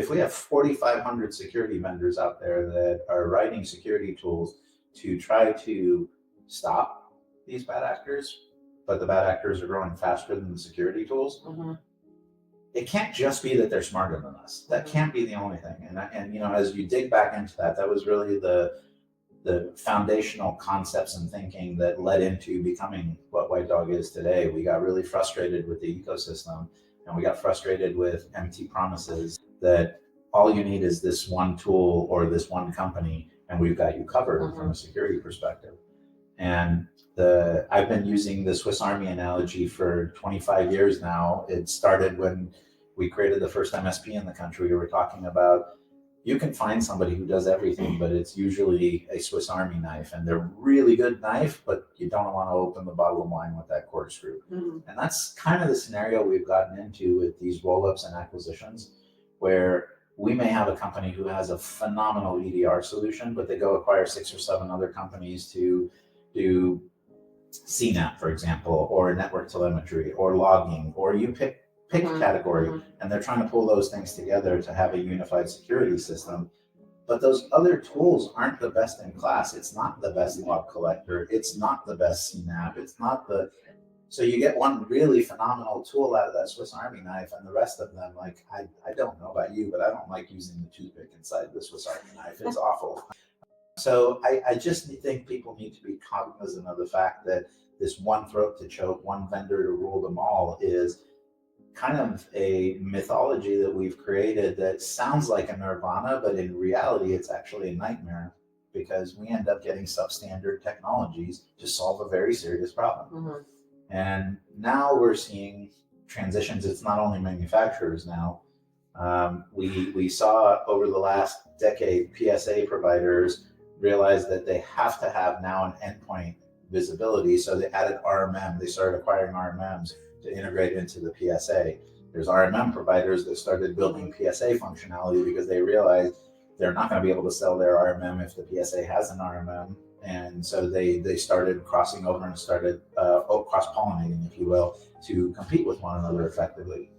if we have 4,500 security vendors out there that are writing security tools to try to stop these bad actors, but the bad actors are growing faster than the security tools, it can't just be that they're smarter than us. That can't be the only thing. And as you dig back into that, that was really the foundational concepts and thinking that led into becoming what White Dog is today. We got really frustrated with the ecosystem, and we got frustrated with empty promises that all you need is this one tool or this one company, and we've got you covered from a security perspective. And I've been using the Swiss Army analogy for 25 years now. It started when we created the first MSP in the country. We were talking about, you can find somebody who does everything, but it's usually a Swiss Army knife, and they're really good knife, but you don't want to open the bottle of wine with that corkscrew. And that's kind of the scenario we've gotten into with these roll-ups and acquisitions, where we may have a company who has a phenomenal EDR solution, but they go acquire 6 or 7 other companies to do CNAP, for example, or network telemetry, or logging, or you pick a category, and they're trying to pull those things together to have a unified security system. But those other tools aren't the best in class. It's not the best log collector. It's not the best CNAP. It's not the... So you get one really phenomenal tool out of that Swiss Army knife, and the rest of them, like, I don't know about you, but I don't like using the toothpick inside the Swiss Army knife. It's awful. So I just think people need to be cognizant of the fact that this one throat to choke, one vendor to rule them all is kind of a mythology that we've created that sounds like a nirvana, but in reality, it's actually a nightmare, because we end up getting substandard technologies to solve a very serious problem. And now we're seeing transitions. It's not only manufacturers now. We saw over the last decade, PSA providers realize that they have to have now an endpoint visibility. So they added RMM. They started acquiring RMMs to integrate into the PSA. There's RMM providers that started building PSA functionality because they realized they're not going to be able to sell their RMM if the PSA has an RMM. And so they started crossing over and started cross-pollinating, if you will, to compete with one another effectively.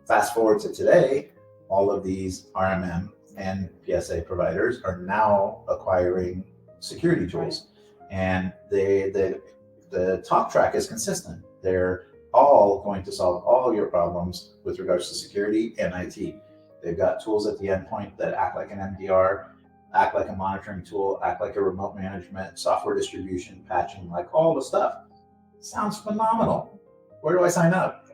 Fast forward to today, all of these RMM and PSA providers are now acquiring security tools. And the talk track is consistent. They're all going to solve all your problems with regards to security and IT. They've got tools at the endpoint that act like an MDR, act like a monitoring tool, act like a remote management, software distribution, patching, like all the stuff. Sounds phenomenal. Where do I sign up?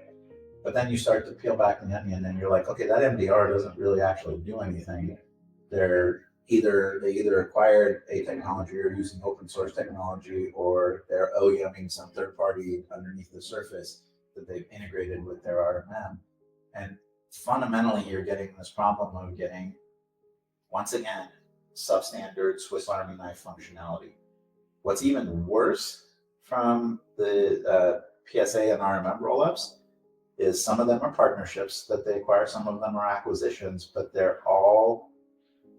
But then you start to peel back the onion and you're like, okay, that MDR doesn't really actually do anything. They either acquired a technology or using open source technology, or they're OEMing some third party underneath the surface that they've integrated with their RMM. And fundamentally, you're getting this problem of getting, once again, substandard Swiss Army knife functionality. What's even worse from the PSA and RMM rollups is some of them are partnerships that they acquire, some of them are acquisitions, but they're all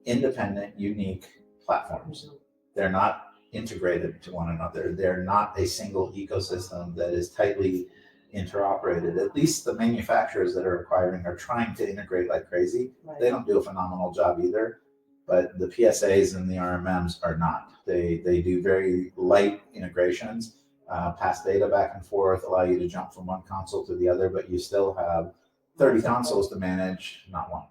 independent, unique platforms. They're not integrated to one another. They're not a single ecosystem that is tightly interoperated. At least the manufacturers that are acquiring are trying to integrate like crazy. Right. They don't do a phenomenal job either, but the PSAs and the RMMs are not. They do very light integrations, pass data back and forth, allow you to jump from one console to the other, but you still have 30 consoles to manage, not one.